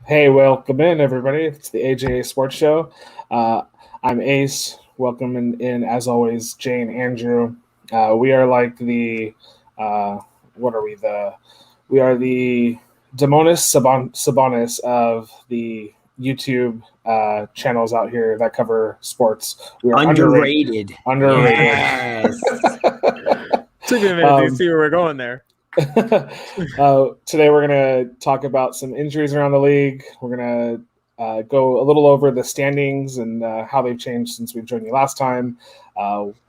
Hey, welcome in, everybody. It's the AJA Sports Show. I'm Ace. Welcome in, as always, Jane, Andrew. We are like what are we? We are the Demonis Sabonis of the YouTube channels out here that cover sports. We are Underrated. Underrated. Yes. Took me a minute to see where we're going there. Today we're going to talk about some injuries around the league. We're going to go a little over the standings and how they've changed since we've joined you last time.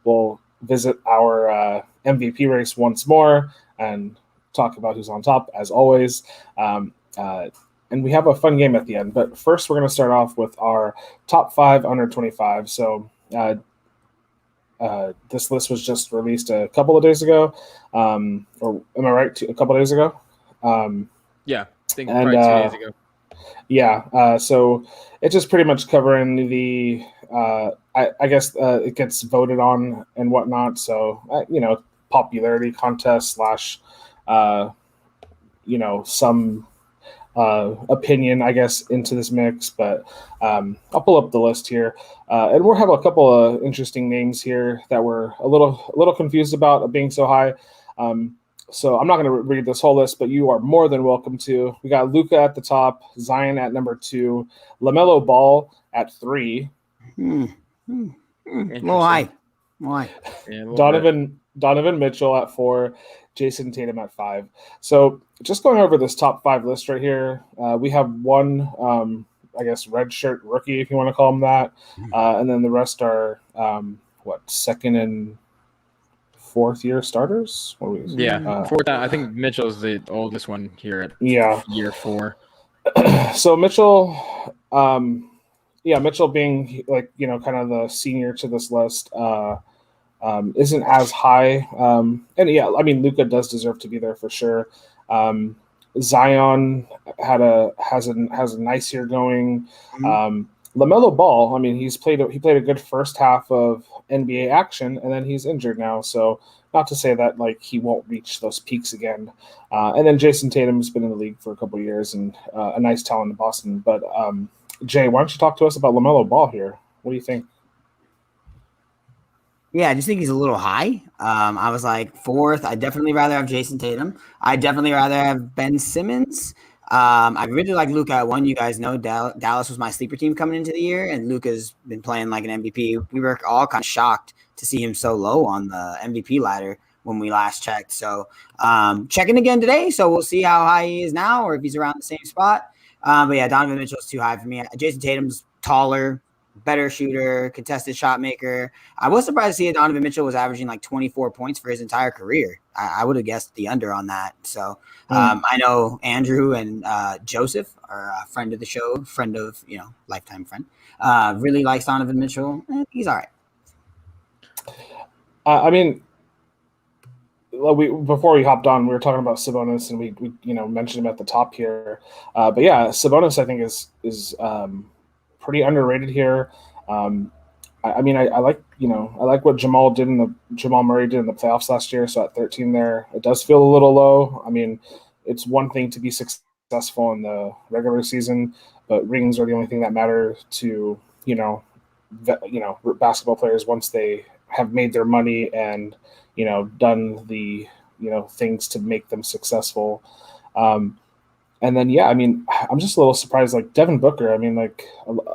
We'll visit our MVP race once more and talk about who's on top, as always. And we have a fun game at the end. But first, we're going to start off with our top 5 under 25. So this list was just released a couple of days ago, or am I right? A couple of days ago. Yeah, I think probably 2 days ago. Yeah, so it's just pretty much covering the. I guess it gets voted on and whatnot. So popularity contest slash, some opinion, I guess, into this mix. But I'll pull up the list here, and we'll have a couple of interesting names here that we're a little confused about being so high. So I'm not going to read this whole list, but you are more than welcome to. We got Luka at the top, Zion at number 2, LaMelo Ball at 3. Why? Yeah, Donovan Mitchell at 4, Jason Tatum at 5. So just going over this top 5 list right here, we have one, I guess, red shirt rookie, if you want to call him that. And then the rest are, second and fourth year starters? Fourth. I think Mitchell's the oldest one here at year 4. So Mitchell, Mitchell being kind of the senior to this list, isn't as high. Luka does deserve to be there for sure. Zion has a nice year going. LaMelo Ball, he played a good first half of NBA action, and then he's injured now. So not to say that he won't reach those peaks again. And then Jason Tatum's been in the league for a couple of years and a nice talent in Boston. But Jay, why don't you talk to us about LaMelo Ball here? What do you think? Yeah, I just think he's a little high. I was like 4th. I'd definitely rather have Jason Tatum. I'd definitely rather have Ben Simmons. I really like Luka at 1. You guys know Dallas was my sleeper team coming into the year, and Luka's been playing like an MVP. We were all kind of shocked to see him so low on the MVP ladder when we last checked. So checking again today, so we'll see how high he is now or if he's around the same spot. But yeah, Donovan Mitchell's too high for me. Jason Tatum's taller, better shooter, contested shot maker. I was surprised to see Donovan Mitchell was averaging 24 points for his entire career. I would have guessed the under on that. So I know Andrew and Joseph are a friend of the show, lifetime friend. Really likes Donovan Mitchell. He's all right. Before we hopped on, we were talking about Sabonis, and we mentioned him at the top here. But yeah, Sabonis I think is pretty underrated here. I like what Jamal Murray did in the playoffs last year. So at 13 there, it does feel a little low. It's one thing to be successful in the regular season, but rings are the only thing that matter to basketball players once they have made their money and done the things to make them successful. And then, I'm just a little surprised, Devin Booker. I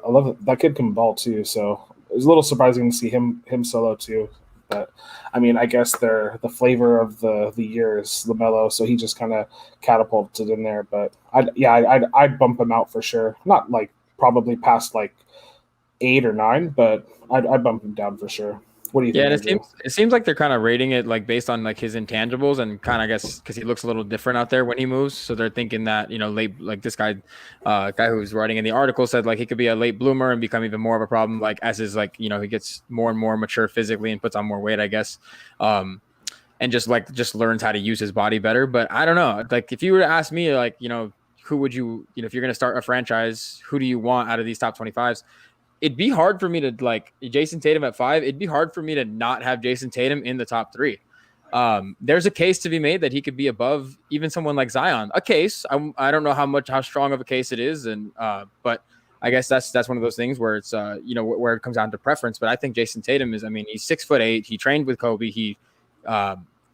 love it. That kid can ball too. So it was a little surprising to see him solo too. But I guess the flavor of the year is LaMelo, so he just kind of catapulted in there. But I'd bump him out for sure. Not probably past 8 or 9, but I'd bump him down for sure. What do you think? Yeah, it seems like they're kind of rating it based on his intangibles and kind of, I guess, because he looks a little different out there when he moves. So they're thinking that late, this guy who's writing in the article said he could be a late bloomer and become even more of a problem as his he gets more and more mature physically and puts on more weight, I guess, and just learns how to use his body better. But I don't know, if you were to ask me who would you if you're going to start a franchise, who do you want out of these top 25s? It'd be hard for me to Jason Tatum at 5. It'd be hard for me to not have Jason Tatum in the top 3. there's a case to be made that he could be above even someone like Zion. A case. I don't know how strong of a case it is, and but I guess that's one of those things where it's where it comes down to preference. But I think Jason Tatum is. I mean, he's 6'8". He trained with Kobe.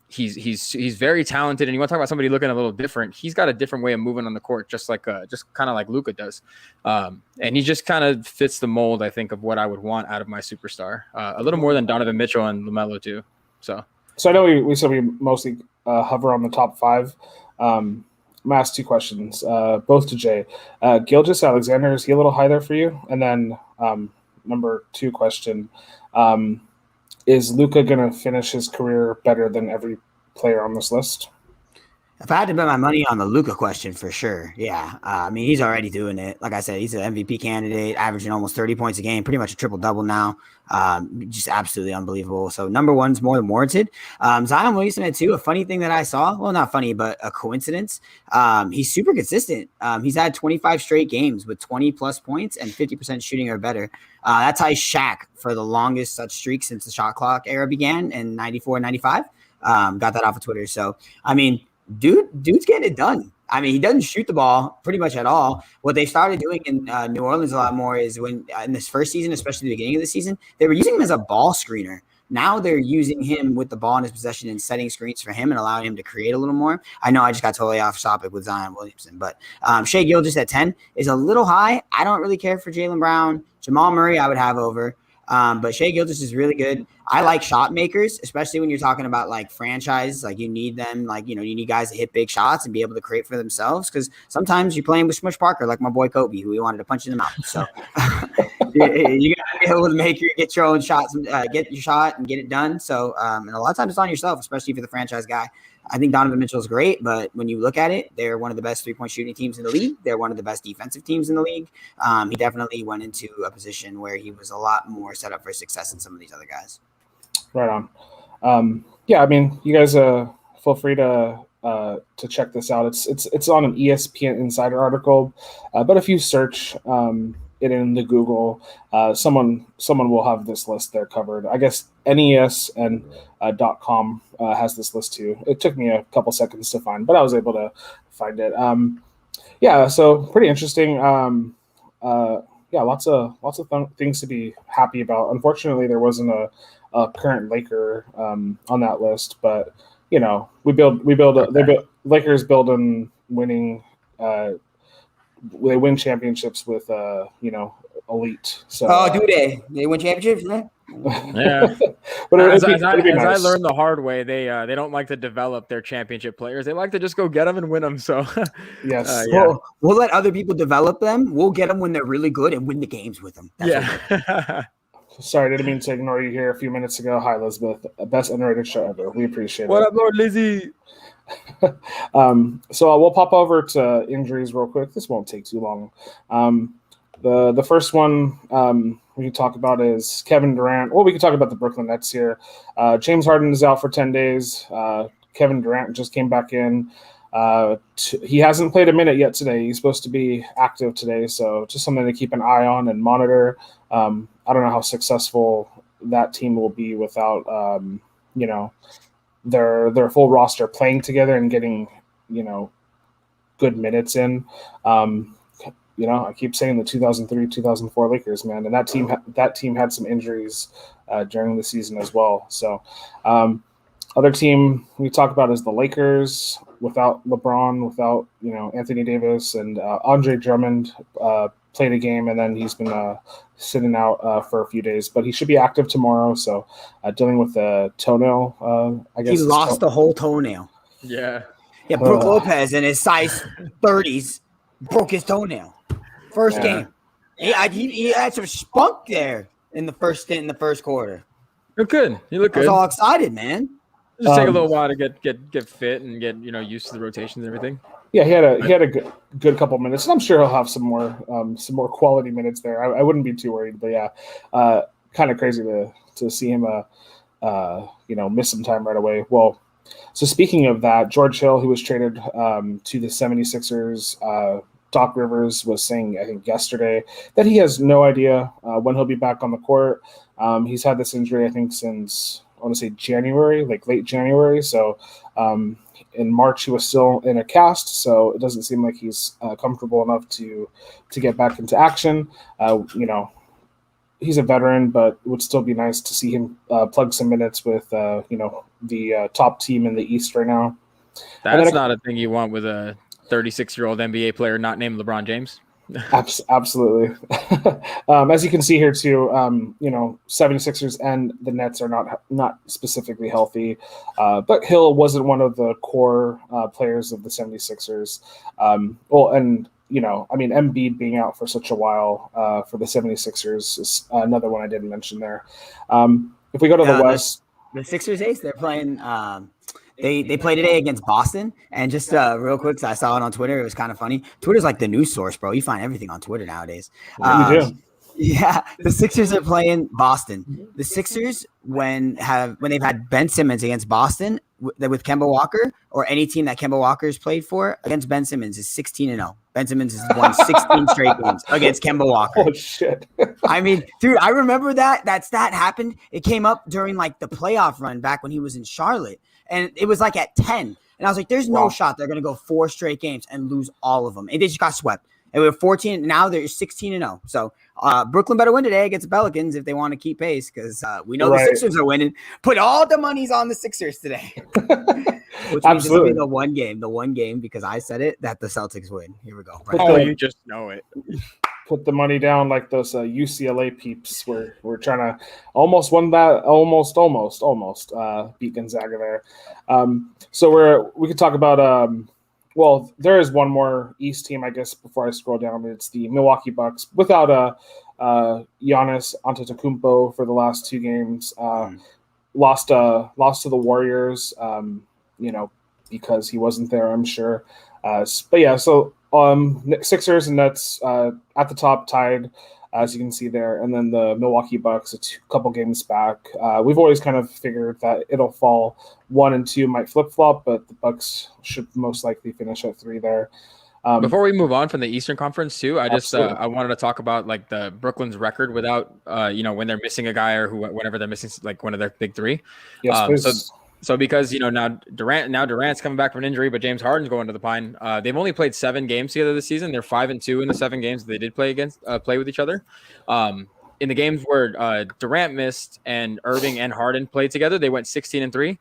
He's very talented. And you want to talk about somebody looking a little different? He's got a different way of moving on the court, just kind of like Luka does. And he just kind of fits the mold, I think, of what I would want out of my superstar. A little more than Donovan Mitchell and LaMelo too. So I know we said we mostly hover on the top 5. I'm gonna ask 2 questions, both to Jay. Gilgeous Alexander, is he a little high there for you? And then number 2 question, is Luka going to finish his career better than every player on this list? If I had to bet my money on the Luka question, for sure, yeah. I mean, he's already doing it. Like I said, he's an MVP candidate, averaging almost 30 points a game, pretty much a triple-double now. Just absolutely unbelievable. So number 1's more than warranted. Zion Williamson at 2, a funny thing that I saw, well, not funny, but a coincidence. He's super consistent. He's had 25 straight games with 20-plus points and 50% shooting or better. That ties Shaq for the longest such streak since the shot clock era began in 94, 95. Got that off of Twitter. So, I mean, dude's getting it done. I mean, he doesn't shoot the ball pretty much at all. What they started doing in New Orleans a lot more is when in this first season, especially the beginning of the season, they were using him as a ball screener. Now they're using him with the ball in his possession and setting screens for him and allowing him to create a little more. I know I just got totally off topic with Zion Williamson, but Shai Gilgeous at 10 is a little high. I don't really care for Jaylen Brown. Jamal Murray I would have over. But Shai Gilgeous is really good. I like shot makers, especially when you're talking about like franchises. Like you need them, like, you need guys to hit big shots and be able to create for themselves. Because sometimes you're playing with Smush Parker, like my boy Kobe, who we wanted to punch in the mouth. So you gotta be able to get your own shots, get your shot and get it done. So and a lot of times it's on yourself, especially if you're the franchise guy. I think Donovan Mitchell is great, but when you look at it, they're one of the best 3-point shooting teams in the league. They're one of the best defensive teams in the league. He definitely went into a position where he was a lot more set up for success than some of these other guys. Right on. Yeah, I mean, you guys feel free to check this out. It's on an ESPN Insider article, but if you search it in the Google, someone will have this list there covered. I guess NES and .com has this list too. It took me a couple seconds to find, but I was able to find it. Yeah, so pretty interesting. Yeah, lots of things to be happy about. Unfortunately, there wasn't a current Laker on that list, but Lakers build on winning. They win championships with elite. So do they win championships? Yeah. But as I learned the hard way, they don't like to develop their championship players. They like to just go get them and win them. So yes, yeah. We'll let other people develop them. We'll get them when they're really good and win the games with them. That's Sorry, didn't mean to ignore you here a few minutes ago. Hi, Elizabeth. Best underrated show ever. We appreciate it. What up, Lord Lizzie? So we'll pop over to injuries real quick. This won't take too long. The first one we can talk about is Kevin Durant. Well, we can talk about the Brooklyn Nets here. James Harden is out for 10 days. Kevin Durant just came back in. He hasn't played a minute yet today. He's supposed to be active today, so just something to keep an eye on and monitor. I don't know how successful that team will be without their full roster playing together and getting good minutes in. I keep saying the 2003-2004 Lakers, man, and that team had some injuries during the season as well. So other team we talk about is the Lakers without LeBron, without Anthony Davis, and Andre Drummond played a game, and then he's been sitting out for a few days, but he should be active tomorrow. So dealing with the toenail, I guess he lost the whole toenail. Yeah. Brook Lopez in his size 30s broke his toenail. First game. He had some spunk there in the first quarter. Look good. You look good. I was all excited, man. Just take a little while to get fit and get used to the rotations and everything. Yeah, he had a good couple minutes, and I'm sure he'll have some more quality minutes there. I wouldn't be too worried, but yeah, kind of crazy to see him miss some time right away. Well, so speaking of that, George Hill, who was traded to the 76ers, Doc Rivers was saying, I think yesterday, that he has no idea when he'll be back on the court. He's had this injury, I think, since want to say January, like late January. So in March he was still in a cast, so it doesn't seem like he's comfortable enough to get back into action. He's a veteran, but it would still be nice to see him plug some minutes with the top team in the East right now. That's not a thing you want with a 36-year-old NBA player not named LeBron James. Absolutely. As you can see here too, 76ers and the Nets are not specifically healthy, but Hill wasn't one of the core players of the 76ers. Embiid being out for such a while for the 76ers is another one I didn't mention there. If we go to the West, the Sixers ace, they're playing. They play today against Boston, and just real quick, I saw it on Twitter. It was kind of funny. Twitter's like the news source, bro. You find everything on Twitter nowadays. You do. Yeah, the Sixers are playing Boston. The Sixers, when they've had Ben Simmons against Boston with Kemba Walker, or any team that Kemba Walker's played for against Ben Simmons, is 16-0. Ben Simmons has won 16 straight games against Kemba Walker. Oh shit! I mean, dude, I remember that stat happened. It came up during like the playoff run back when he was in Charlotte, and it was like at 10. And I was like, "There's no shot they're gonna go 4 straight games and lose all of them." And they just got swept. And we were 14. Now they're 16-0. So Brooklyn better win today against the Pelicans if they want to keep pace, because we know the Sixers are winning. Put all the monies on the Sixers today. Which means this will be the one game, because I said it, that the Celtics win. Here we go. Right. You just know it. Put the money down like those UCLA peeps. We're trying to almost win that, almost beat Gonzaga there. So we could talk about well, there is one more East team, I guess, before I scroll down. It's the Milwaukee Bucks without Giannis Antetokounmpo for the last 2 games. Lost to the Warriors, because he wasn't there, I'm sure. But yeah, so Sixers and Nets at the top tied, as you can see there, and then the Milwaukee Bucks a couple games back. We've always kind of figured that it'll fall 1 and 2 might flip-flop, but the Bucks should most likely finish at 3 there. Before we move on from the Eastern Conference too, I just I wanted to talk about like the Brooklyn's record without when they're missing a guy, or whenever they're missing like one of their big 3. Yes, please. So because now Durant's coming back from an injury, but James Harden's going to the Pine. They've only played 7 games together this season. They're 5-2 in the 7 games they did play with each other. In the games where Durant missed and Irving and Harden played together, they went 16-3.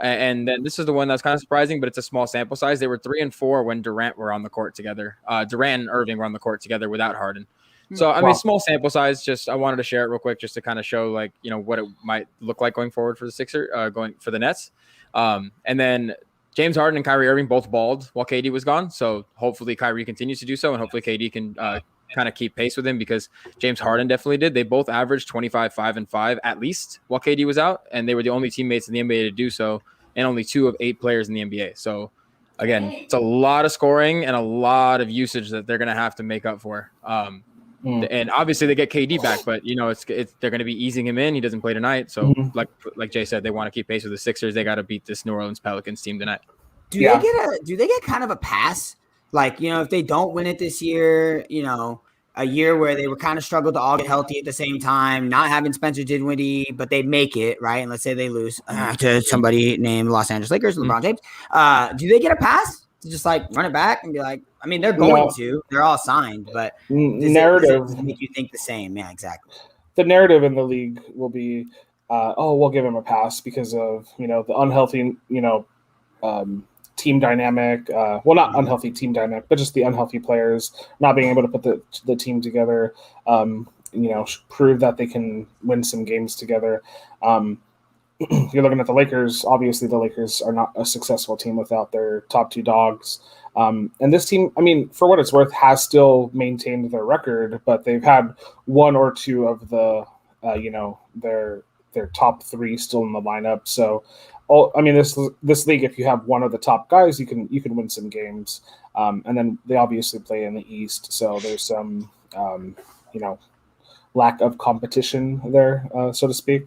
And then this is the one that's kind of surprising, but it's a small sample size. They were 3-4 when Durant were on the court together. Durant and Irving were on the court together without Harden. So, I mean, small sample size. Just I wanted to share it real quick, just to kind of show what it might look like going forward for the going for the Nets. And then James Harden and Kyrie Irving both balled while KD was gone. So hopefully Kyrie continues to do so, and hopefully KD can kind of keep pace with him, because James Harden definitely did. They both averaged 25, 5, and 5 at least while KD was out, and they were the only teammates in the NBA to do so, and only 2 of 8 players in the NBA. So again, it's a lot of scoring and a lot of usage that they're going to have to make up for. And obviously they get KD back, but they're going to be easing him in. He doesn't play tonight, so like Jay said, they want to keep pace with the Sixers. They got to beat this New Orleans Pelicans team tonight. Do they get kind of a pass? Like, if they don't win it this year, a year where they were kind of struggled to all get healthy at the same time, not having Spencer Dinwiddie, but they make it, right? And let's say they lose to somebody named Los Angeles Lakers, LeBron James. Do they get a pass to just like run it back and be like, I mean, they're going to. They're all signed, but does it make you think the same? Yeah, exactly. The narrative in the league will be, we'll give him a pass because of the unhealthy team dynamic. Not unhealthy team dynamic, but just the unhealthy players not being able to put the team together. Prove that they can win some games together. You're looking at the Lakers. Obviously, the Lakers are not a successful team without their top 2 dogs. And this team, I mean, for what it's worth, has still maintained their record, but they've had 1 or 2 of the, their top 3 still in the lineup. So, this league, if you have one of the top guys, you can win some games. And then they obviously play in the East, so there's some, lack of competition there, so to speak.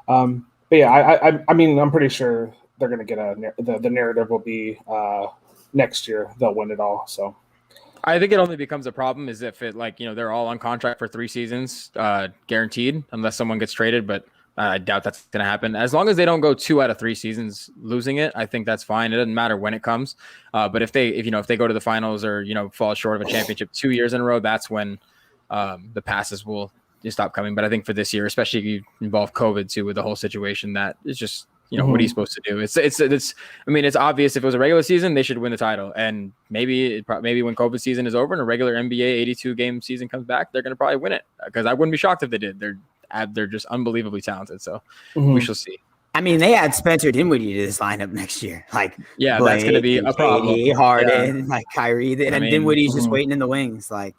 But yeah, I'm pretty sure they're going to get the narrative will be next year they'll win it all. So I think it only becomes a problem is if it they're all on contract for 3 seasons, guaranteed, unless someone gets traded. But I doubt that's going to happen. As long as they don't go 2 out of 3 seasons losing it, I think that's fine. It doesn't matter when it comes. But if they go to the finals or fall short of a championship 2 years in a row, that's when the passes will just stop coming. But I think for this year, especially if you involve COVID too with the whole situation, that is just what are you supposed to do? It's. I mean, it's obvious. If it was a regular season, they should win the title, and maybe when COVID season is over and a regular NBA 82 game season comes back, they're going to probably win it. Because I wouldn't be shocked if they did. They're just unbelievably talented. So we shall see. I mean, they had Spencer Dinwiddie to this lineup next year. Like, yeah, Blake, that's going to be a problem. KD, Harden, like Kyrie, and Dinwiddie's just waiting in the wings. Like,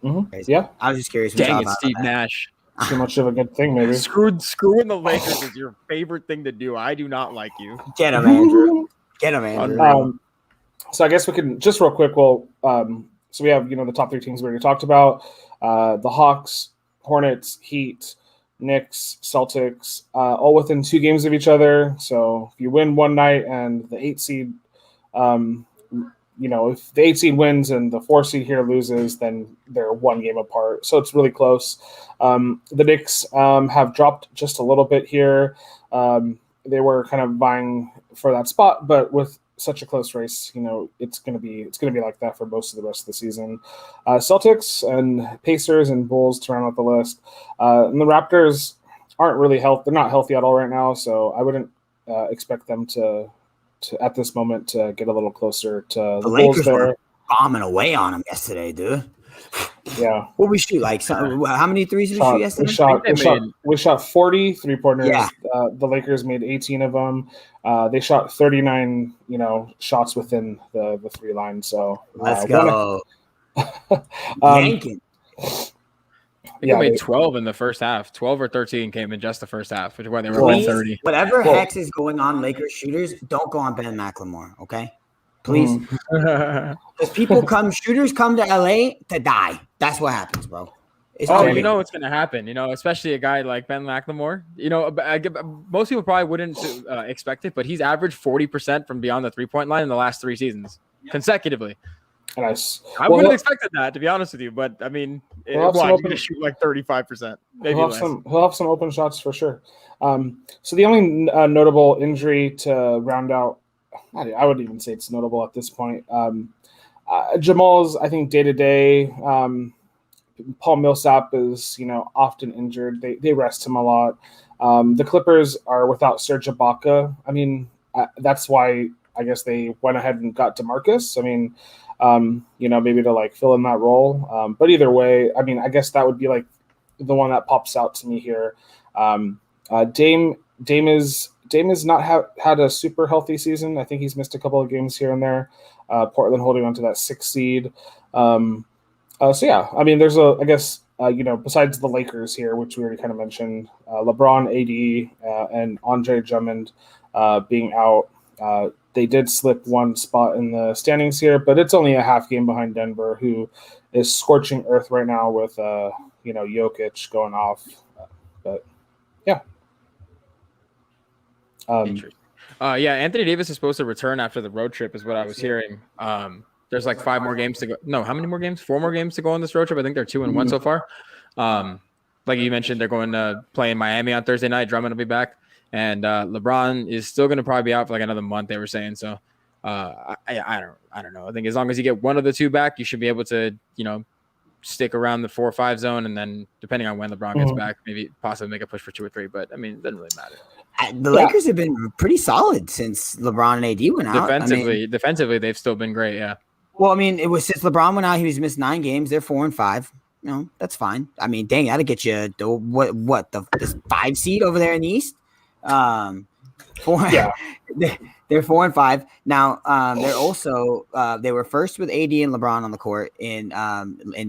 yeah. I was just curious. Dang it, Steve Nash. Too much of a good thing, maybe. Screwing the Lakers is your favorite thing to do. I do not like you. Get him, Andrew. Get him, Andrew. So I guess we can just real quick. Well, so we have the top 3 teams we already talked about: the Hawks, Hornets, Heat, Knicks, Celtics, all within 2 games of each other. So if you win one night and the 8 seed, if the 8 seed wins and the 4 seed here loses, then they're 1 game apart. So it's really close. The Knicks have dropped just a little bit here. They were kind of vying for that spot, but with such a close race, it's gonna be like that for most of the rest of the season. Celtics and Pacers and Bulls to round out the list. And the Raptors aren't really they're not healthy at all right now, so I wouldn't expect them to at this moment to get a little closer to the Lakers Bulls there. Were bombing away on them yesterday, dude. Yeah. What we shoot? Like, how many threes did we shoot yesterday? We shot 40 3-pointers. Yeah. The Lakers made 18 of them. They shot 39, shots within the 3 line. So let's go. Yanking. They made 12 in the first half. 12 or 13 came in just the first half, which is why they were 30. Whatever hex is going on, Lakers shooters, don't go on Ben McLemore, okay? Please. Because shooters come to LA to die. That's what happens, bro. It's going to happen, especially a guy like Ben McLemore. Most people probably wouldn't expect it, but he's averaged 40% from beyond the 3-point line in the last 3 seasons consecutively. Nice. I wouldn't have expected that, to be honest with you, but I mean, he's going to shoot like 35%. Maybe he'll have some open shots for sure. So the only notable injury to round out, I would even say it's notable at this point. Jamal's, I think, day-to-day. Paul Millsap is, often injured. They rest him a lot. The Clippers are without Serge Ibaka. I mean, that's why I guess they went ahead and got DeMarcus. I mean, maybe to fill in that role. But either way, I mean, I guess that would be like the one that pops out to me here. Dame has not had a super healthy season. I think he's missed a couple of games here and there. Portland holding on to that 6th seed. So yeah, I mean, there's besides the Lakers here, which we already kind of mentioned, LeBron, AD, and Andre Drummond being out. They did slip 1 spot in the standings here, but it's only a half game behind Denver, who is scorching earth right now with Jokic going off. But yeah. Anthony Davis is supposed to return after the road trip, is what I was hearing. There's like 5 more games to go. No, how many more games? 4 more games to go on this road trip. I think they're 2-1 so far. Like you mentioned, they're going to play in Miami on Thursday night. Drummond will be back. And LeBron is still going to probably be out for like another month, they were saying. So I don't know. I think as long as you get one of the 2 back, you should be able to, stick around the 4 or 5 zone. And then depending on when LeBron gets back, maybe possibly make a push for 2 or 3. But I mean, it doesn't really matter. The Lakers have been pretty solid since LeBron and AD went out. Defensively, they've still been great. Yeah. Well, I mean, it was since LeBron went out, he's missed 9 games. They're 4-5. That's fine. I mean, dang, that'll get you the 5 seed over there in the East. They're 4-5 now. They're also they were first with AD and LeBron on the court in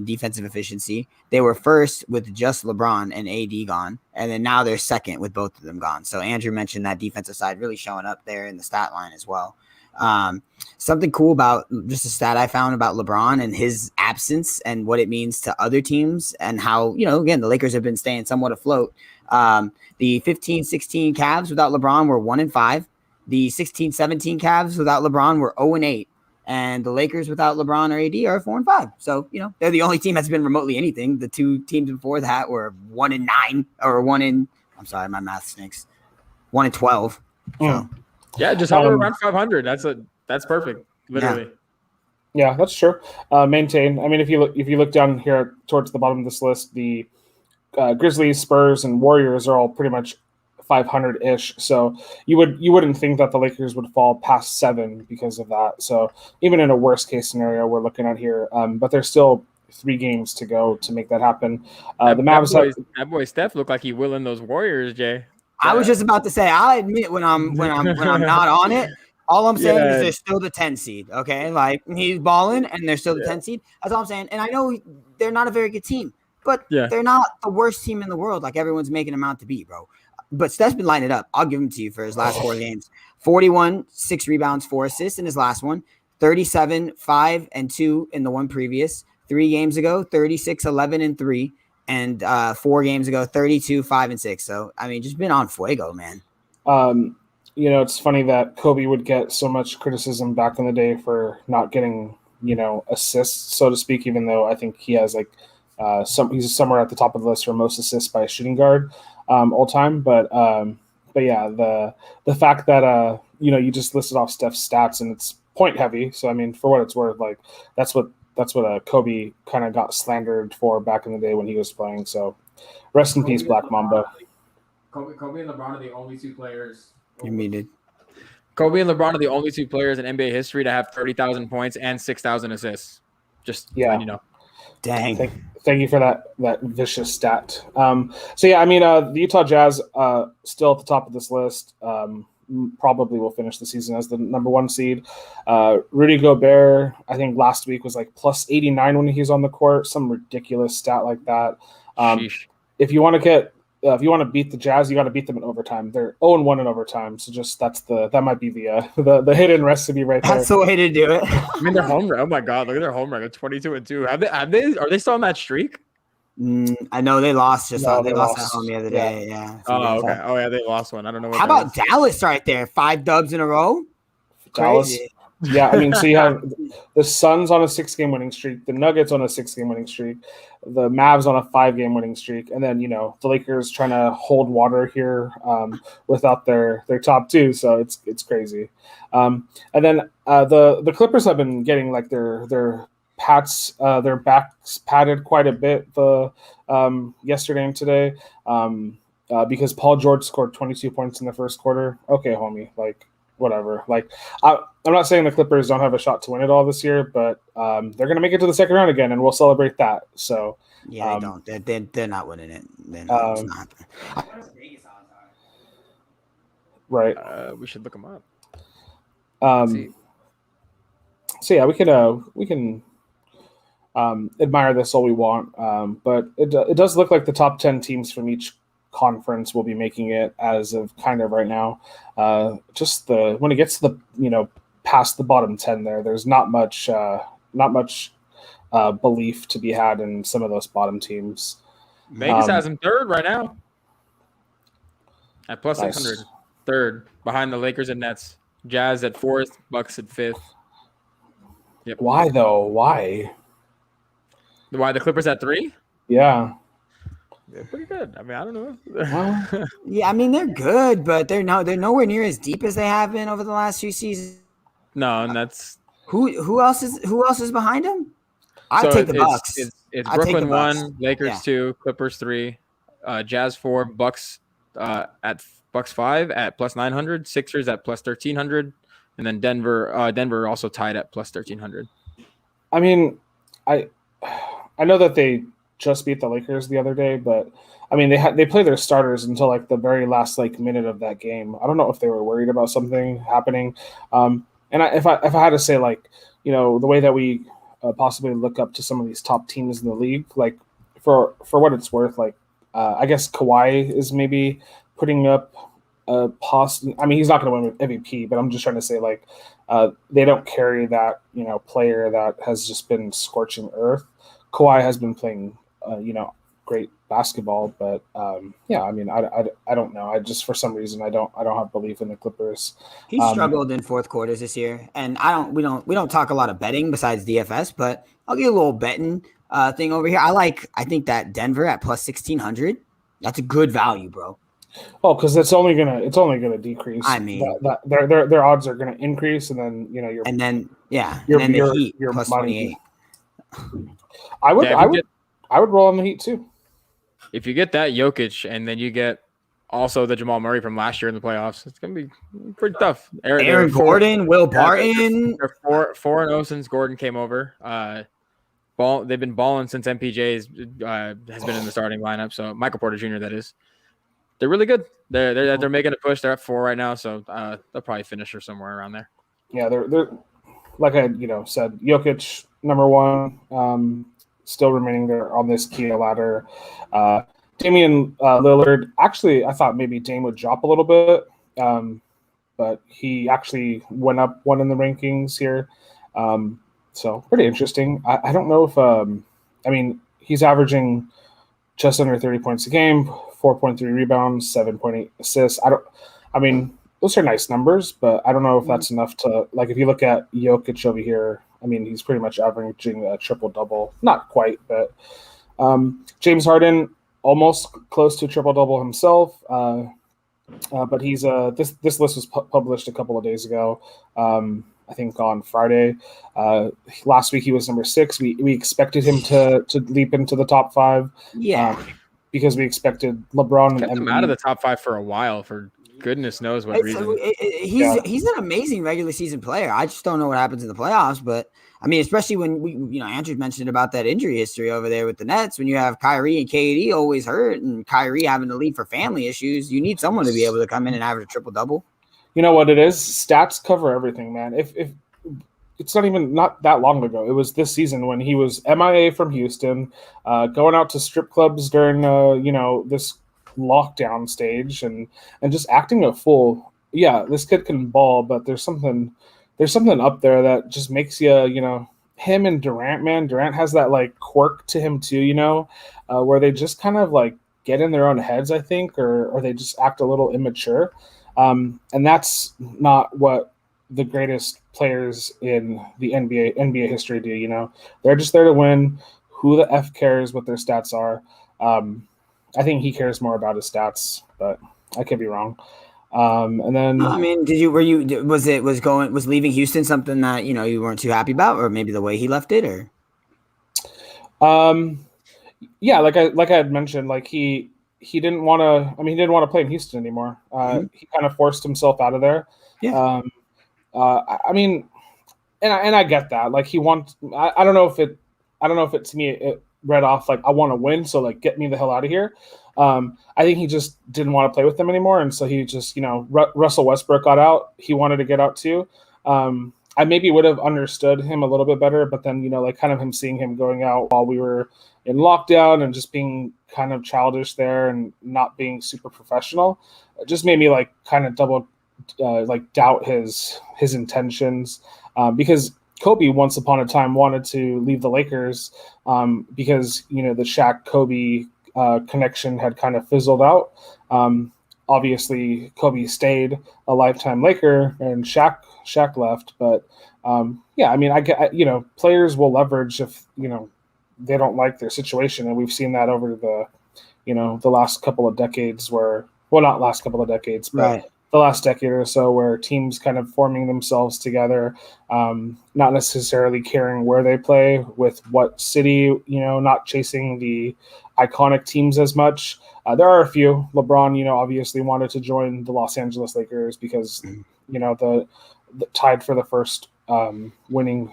defensive efficiency. They were first with just LeBron and AD gone, and then now they're second with both of them gone. So Andrew mentioned that defensive side really showing up there in the stat line as well. Something cool about just a stat I found about LeBron and his absence and what it means to other teams and how, again, the Lakers have been staying somewhat afloat. The 15-16 Cavs without LeBron were 1-5. The 16-17 Cavs without LeBron were 0-8. And the Lakers without LeBron or AD are 4-5. So, they're the only team that's been remotely anything. The 2 teams before that were 1-9 or 1-8 I'm sorry, my math stinks. 1-12. So yeah, just hover around 500. That's perfect. Literally. Yeah, that's true. Maintain. I mean, if you look down here towards the bottom of this list, the Grizzlies, Spurs, and Warriors are all pretty much 500-ish. So you wouldn't think that the Lakers would fall past 7 because of that. So even in a worst case scenario, we're looking at here, but there's still 3 games to go to make that happen. The Mavs, that boy Steph looked like he willing those Warriors, Jay. I was just about to say, I admit when I'm not on it. All I'm saying is they're still the 10 seed. Okay, like he's balling and they're still the 10 seed. That's all I'm saying. And I know they're not a very good team, but they're not the worst team in the world. Like everyone's making them out to be, bro. But Steph's been lining it up. I'll give him to you for his last 4 games. 41, 6 rebounds, 4 assists in his last one. 37, 5 and 2 in the one previous. 3 games ago, 36, 11 and 3. And 4 games ago, 32, 5 and 6. So, I mean, just been on fuego, man. It's funny that Kobe would get so much criticism back in the day for not getting, assists, so to speak, even though I think he has he's somewhere at the top of the list for most assists by a shooting guard all time. But yeah, the fact that, you just listed off Steph's stats and it's point heavy. So, I mean, for what it's worth, like that's what Kobe kind of got slandered for back in the day when he was playing. So rest in peace, Black Mamba. Kobe and LeBron are the only 2 players. You muted. Kobe and LeBron are the only 2 players in NBA history to have 30,000 points and 6,000 assists. Just letting you know. Dang. Thank you for that vicious stat. The Utah Jazz still at the top of this list. Probably will finish the season as the number 1 seed. Rudy Gobert, I think last week was like plus 89 when he was on the court, some ridiculous stat like that. If you want to beat the Jazz, you got to beat them in overtime. They're 0-1 in overtime, so that might be the hidden recipe right there. That's the way to do it. I mean, their home record. Oh my God, look at their home record, 22-2. Are they still on that streak? I know they lost. They lost at home the other day. Yeah. Oh, okay. Oh yeah, they lost one. I don't know. How about Dallas right there? 5 dubs in a row. Dallas. Crazy. Yeah, I mean, so you have the Suns on a 6-game winning streak, the Nuggets on a 6-game winning streak, the Mavs on a 5-game winning streak, and then the Lakers trying to hold water here without their top 2. So it's crazy. And then the Clippers have been getting like their backs padded quite a bit yesterday and today because Paul George scored 22 points in the first quarter. Okay, homie, like whatever. Like I'm not saying the Clippers don't have a shot to win it all this year, but they're going to make it to the second round again, and we'll celebrate that. So yeah, they don't. They're not winning it. They're not. It's not. Right. We should look them up. So yeah, we can admire this all we want, but it does look like the top 10 teams from each conference will be making it as of kind of right now. When it gets to the past the bottom 10 there's not much belief to be had in some of those bottom teams. Vegas has them 3rd right now at plus Nice. 600. 3rd behind the Lakers and Nets. Jazz at 4th, Bucks at 5th. Yep. Why though? Why the Clippers at 3? Yeah. They're pretty good. I mean, I don't know. Well, yeah, I mean they're good, but they're nowhere near as deep as they have been over the last few seasons. No, and that's who else is behind them? I'd take the Bucks. It's Brooklyn 1, Lakers 2, Clippers 3, Jazz 4, Bucks at Bucks 5 at plus 900, Sixers at plus 1300, and then Denver also tied at plus 1300. I mean, I know that they just beat the Lakers the other day, but I mean they play their starters until like the very last minute of that game. I don't know if they were worried about something happening. And if I had to say the way that we possibly look up to some of these top teams in the league, like for what it's worth, I guess Kawhi is maybe putting up a I mean, he's not going to win MVP, but I'm just trying to say they don't carry that player that has just been scorching earth. Kawhi has been playing great basketball, but yeah, I mean, I don't know. I just for some reason I don't have belief in the Clippers. He struggled in fourth quarters this year, and we don't talk a lot of betting besides DFS, but I'll get a little betting thing over here. I think that Denver at plus 1,600, that's a good value, bro. Oh, because it's only gonna decrease. I mean, Their odds are gonna increase, and then and then your the Heat your plus money. 28. I would Yeah, I would roll on the Heat too. if you get that Jokic and then you get also the Jamal Murray from last year in the playoffs, it's gonna be pretty tough. Aaron Gordon, Will Barton. They're 4-0 since Gordon came over. They've been balling since MPJ has been in the starting lineup. So Michael Porter Jr. That is, they're really good. They're making a push. They're at 4 right now, so they'll probably finish or somewhere around there. Yeah, they're like I said, Jokic #1, still remaining there on this key ladder. Damian Lillard, actually, I thought maybe Dame would drop a little bit, but he actually went up one in the rankings here. So pretty interesting. I don't know if I mean, he's averaging just under 30 points a game, 4.3 rebounds, 7.8 assists. I mean, those are nice numbers, but I don't know if that's enough to, like, if you look at Jokic over here, I mean, he's pretty much averaging a triple-double. Not quite, but James Harden, almost close to a triple-double himself. But he's this list was published a couple of days ago. I think on Friday. Last week he was number 6. We expected him to leap into the top 5. Yeah. Because we expected LeBron and Kept him out of the top 5 for a while, for goodness knows what reason. He's an amazing regular season player. I just don't know what happens in the playoffs. But I mean, especially when Andrew mentioned about that injury history over there with the Nets. When you have Kyrie and KD always hurt, and Kyrie having to leave for family issues, you need someone to be able to come in and average a triple double. You know what it is? Stats cover everything, man. If it's not that long ago. It was this season when he was MIA from Houston, going out to strip clubs during this lockdown stage and just acting a fool. Yeah, this kid can ball, but there's something up there that just makes you him and Durant, man. Durant has that like quirk to him too, where they just kind of like get in their own heads, I think, or they just act a little immature. And that's not what the greatest players in the NBA history do. They're just there to win. Who the F cares what their stats are? I think he cares more about his stats, but I could be wrong. And then I mean, was leaving Houston something that you weren't too happy about, or maybe the way he left it, or? Yeah, like I had mentioned, like he didn't want to. I mean, he didn't want to play in Houston anymore. He kind of forced himself out of there. Yeah. I mean, and I get that. Like he wants. I don't know if it to me it read off like I want to win, so like get me the hell out of here. I think he just didn't want to play with them anymore, and so he just Russell Westbrook got out. He wanted to get out too. I maybe would have understood him a little bit better, but then like kind of him seeing him going out while we were in lockdown and just being kind of childish there and not being super professional, it just made me like kind of doubt his intentions, because Kobe once upon a time wanted to leave the Lakers because the Shaq Kobe connection had kind of fizzled out. Obviously Kobe stayed a lifetime Laker and Shaq left, but yeah, I mean, I get players will leverage if they don't like their situation, and we've seen that over the last couple of decades not last couple of decades, but right. The last decade or so, where teams kind of forming themselves together, not necessarily caring where they play, with what city, not chasing the iconic teams as much. There are a few. LeBron, obviously wanted to join the Los Angeles Lakers because, the tied for the first winning,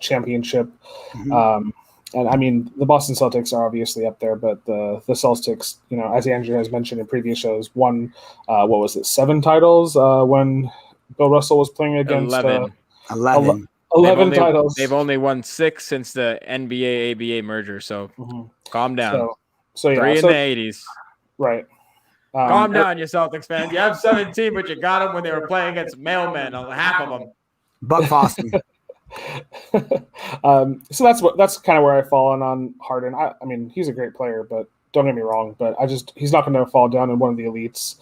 championship. Mm-hmm. And I mean, the Boston Celtics are obviously up there, but the Celtics, as Andrew has mentioned in previous shows, won 7 titles when Bill Russell was playing against 11 titles. They've only won 6 since the NBA ABA merger, so calm down. So yeah, 3 in the 80s. Right. Calm down, you Celtics fans. You have 17, but you got them when they were playing against mailmen, half of them. Buck Foster. So that's kind of where I fall on Harden. I mean, he's a great player, but don't get me wrong. But he's not going to fall down in one of the elites.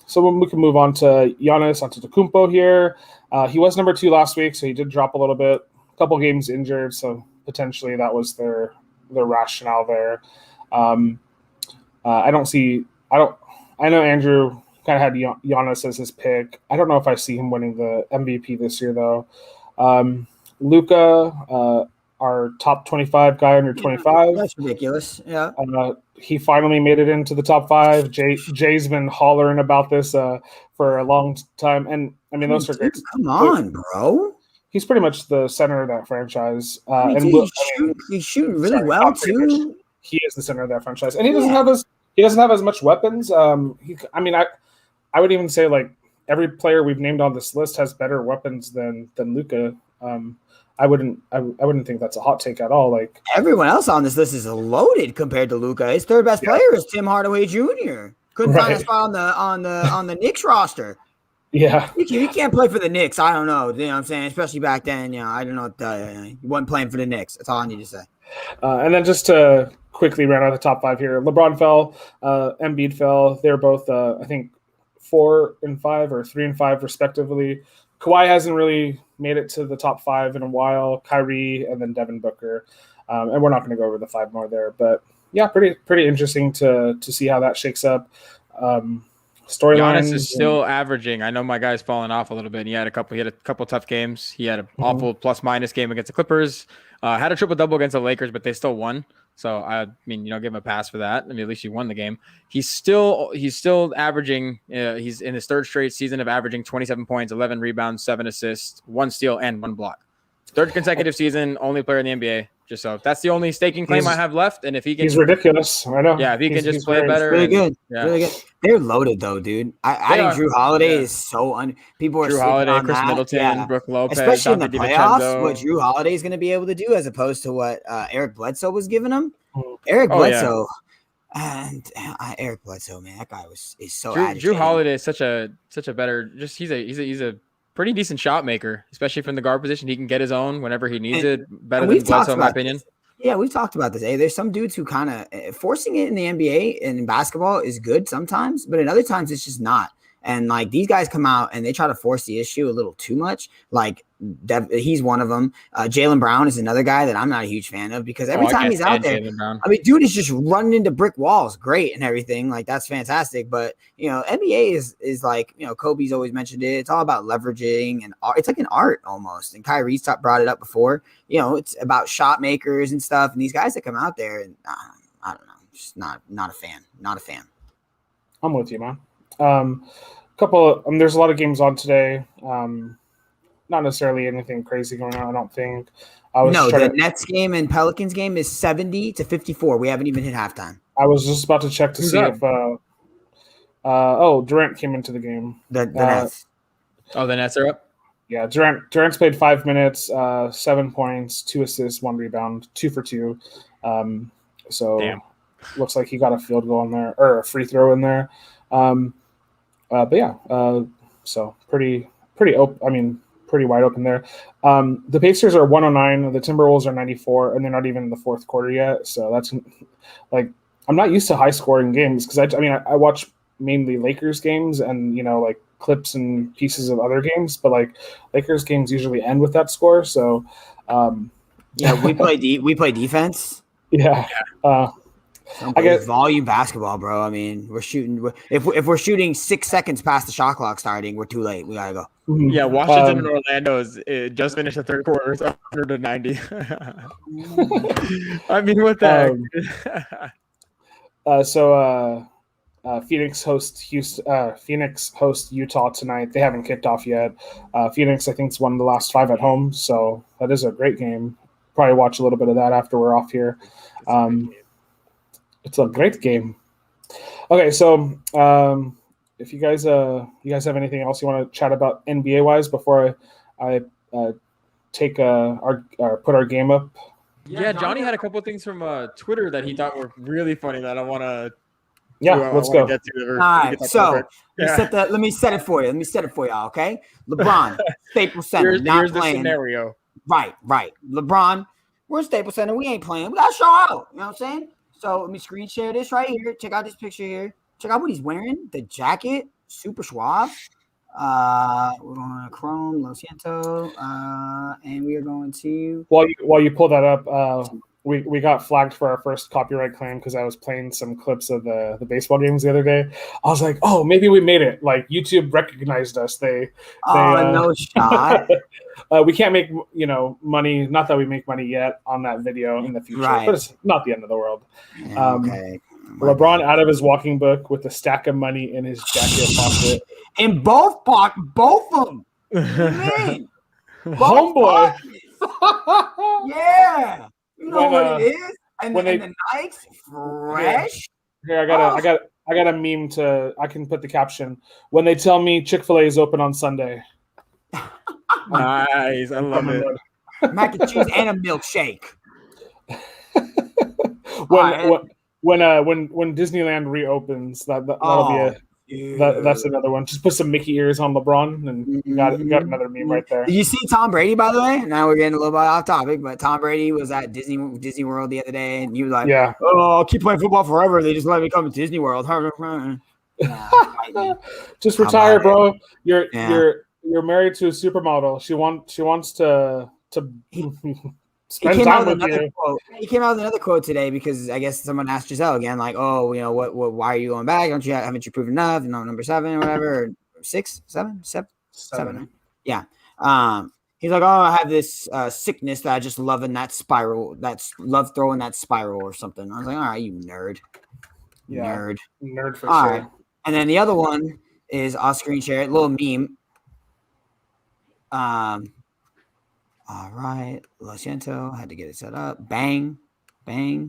So when we can move on to Giannis Antetokounmpo here. He was number 2 last week, so he did drop a little bit. A couple games injured, so potentially that was their rationale there. I don't see I know Andrew kind of had Giannis as his pick. I don't know if I see him winning the MVP this year though. Luka, our top 25 guy under 25. That's ridiculous. Yeah. He finally made it into the top 5. Jay's been hollering about this for a long time, and I mean those are great. Come on, bro. He's pretty much the center of that franchise. He's shooting really well too. He is the center of that franchise, and he doesn't have as much weapons. I would even say like every player we've named on this list has better weapons than Luka. I wouldn't think that's a hot take at all. Like everyone else on this list is loaded compared to Luka. His third best player is Tim Hardaway Jr. Couldn't find a spot on the Knicks roster. Yeah, he can't play for the Knicks. I don't know. You know what I'm saying? Especially back then, I don't know. He wasn't playing for the Knicks. That's all I need to say. And then just to quickly round out the top 5 here, LeBron fell, Embiid fell. They're both, I think, 4 and 5 or 3 and 5 respectively. Kawhi hasn't really made it to the top 5 in a while. Kyrie and then Devin Booker, and we're not going to go over the 5 more there. But yeah, pretty interesting to see how that shakes up. Storylines. Giannis is still averaging. I know my guy's fallen off a little bit. He had a couple tough games. He had an awful plus-minus game against the Clippers. Had a triple-double against the Lakers, but they still won. So I mean, give him a pass for that. I mean, at least you won the game. He's still averaging. He's in his 3rd straight season of averaging 27 points, 11 rebounds, 7 assists, 1 steal, and 1 block. 3rd consecutive season, only player in the NBA. Just so that's the only staking claim I have left. And if he can, he's ridiculous. I know. Yeah, if he can just play better, really good. They're loaded though, dude. I think Drew Holiday is so people are Drew Holiday, Chris Middleton, Brooke Lopez, especially in the playoffs. What Drew Holiday is going to be able to do, as opposed to what Eric Bledsoe was giving him. Eric Bledsoe, and Eric Bledsoe, man, that guy is so. Drew Holiday is such a better. Just he's a pretty decent shot maker, especially from the guard position. He can get his own whenever he needs it. Better than Bledsoe, in my opinion. Yeah, we've talked about this. Hey, there's some dudes who kind of forcing it in the NBA and in basketball is good sometimes, but in other times it's just not. And like these guys come out and they try to force the issue a little too much. Like he's one of them. Jaylen Brown is another guy that I'm not a huge fan of because every time he's out there, I mean, dude is just running into brick walls. Great and everything. Like that's fantastic. But NBA is like, Kobe's always mentioned it. It's all about leveraging and it's like an art almost. And Kyrie's brought it up before. It's about shot makers and stuff. And these guys that come out there and I don't know, just not a fan. Not a fan. I'm with you, man. There's a lot of games on today. Not necessarily anything crazy going on, I don't think. The Nets game and Pelicans game is 70-54. We haven't even hit halftime. I was just about to check to see if Durant came into the game. The Nets. The Nets are up? Yeah, Durant's played 5 minutes, 7 points, 2 assists, 1 rebound, 2 for 2. So looks like he got a field goal in there or a free throw in there. So pretty open. I mean, pretty wide open there. The Pacers are 109. The Timberwolves are 94, and they're not even in the 4th quarter yet. So that's like I'm not used to high scoring games because I watch mainly Lakers games and like clips and pieces of other games, but like Lakers games usually end with that score. So we play defense. Yeah. I guess volume basketball, bro. I mean, we're shooting. If we're shooting 6 seconds past the shot clock starting, we're too late. We gotta go. Yeah, Washington and Orlando just finished the 3rd quarter. It's 190. I mean, what the heck? Phoenix hosts Utah tonight. They haven't kicked off yet. Phoenix, I think, is one of the last 5 at home, so that is a great game. Probably watch a little bit of that after we're off here. It's a great game. Okay, so if you guys have anything else you want to chat about NBA wise before I take put our game up. Yeah, Johnny had a couple of things from Twitter that he thought were really funny that I want to. Yeah, let's go. All right, so let me set it for you. Let me set it for y'all, okay? LeBron, Staples Center, here's playing. The scenario. Right. LeBron, we're in Staples Center. We ain't playing. We got to show out. You know what I'm saying? So let me screen share this right here. Check out this picture here. Check out what he's wearing. The jacket, super suave. We're going to Chrome, Lo Siento, and we are going to. While you pull that up, we got flagged for our first copyright claim because I was playing some clips of the baseball games the other day. I was like, oh, maybe we made it. Like YouTube recognized us. No shot. We can't make money. Not that we make money yet on that video in the future, but it's not the end of the world. Yeah, okay. LeBron out of his walking book with a stack of money in his jacket pocket. In both of them. What do you mean? Homeboy. Yeah. You know what it is? And the Nikes fresh. Here, I got a meme I can put the caption. When they tell me Chick-fil-A is open on Sunday. Nice. I love it. Mac and cheese and a milkshake. When Disneyland reopens, that'll be that's another one. Just put some Mickey ears on LeBron, and you got another meme right there. Did you see Tom Brady, by the way? Now we're getting a little bit off topic, but Tom Brady was at Disney World the other day, and he was like, I'll keep playing football forever. They just let me come to Disney World. Just retire, bro. You're married to a supermodel. She wants to spend time with you. He came out with another quote today because I guess someone asked Giselle again, like, "Oh, why are you going back? Haven't you proven enough? Number 7 or whatever, or 6, 7, 7. Yeah. He's like, I have this sickness that I just love in that spiral. Love throwing that spiral or something. I was like, all right, you nerd. Yeah, nerd for all sure. Right. And then the other one is I'll screen share it, little meme. All right, Lo siento. Had to get it set up. Bang. I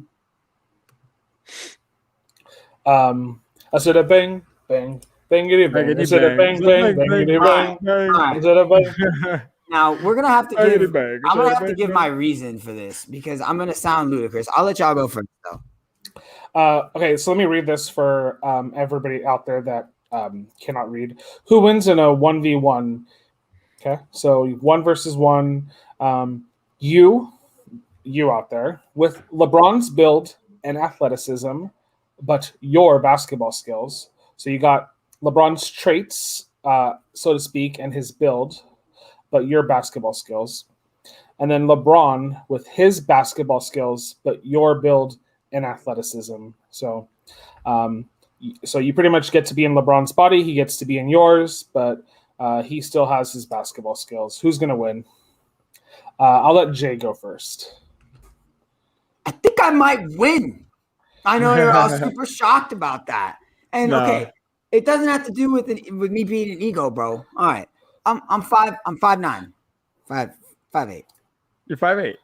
said a bang, bang, bangity bang. I said a bang, bang, bangity bang. I said a bang. Now we're gonna have to give. I'm gonna have to give my reason for this because I'm gonna sound ludicrous. I'll let y'all go first though. Okay, so let me read this for everybody out there that cannot read. Who wins in a 1v1? Okay, so 1 versus 1. You out there with LeBron's build and athleticism, but your basketball skills. So you got LeBron's traits, so to speak, and his build, but your basketball skills. And then LeBron with his basketball skills, but your build and athleticism. So you pretty much get to be in LeBron's body. He gets to be in yours, but he still has his basketball skills. Who's going to win? I'll let Jay go first. I think I might win. I know you're all super shocked about that. And okay, it doesn't have to do with me being an ego, bro. All right. I'm 5'9". 5'8". You're 5'8".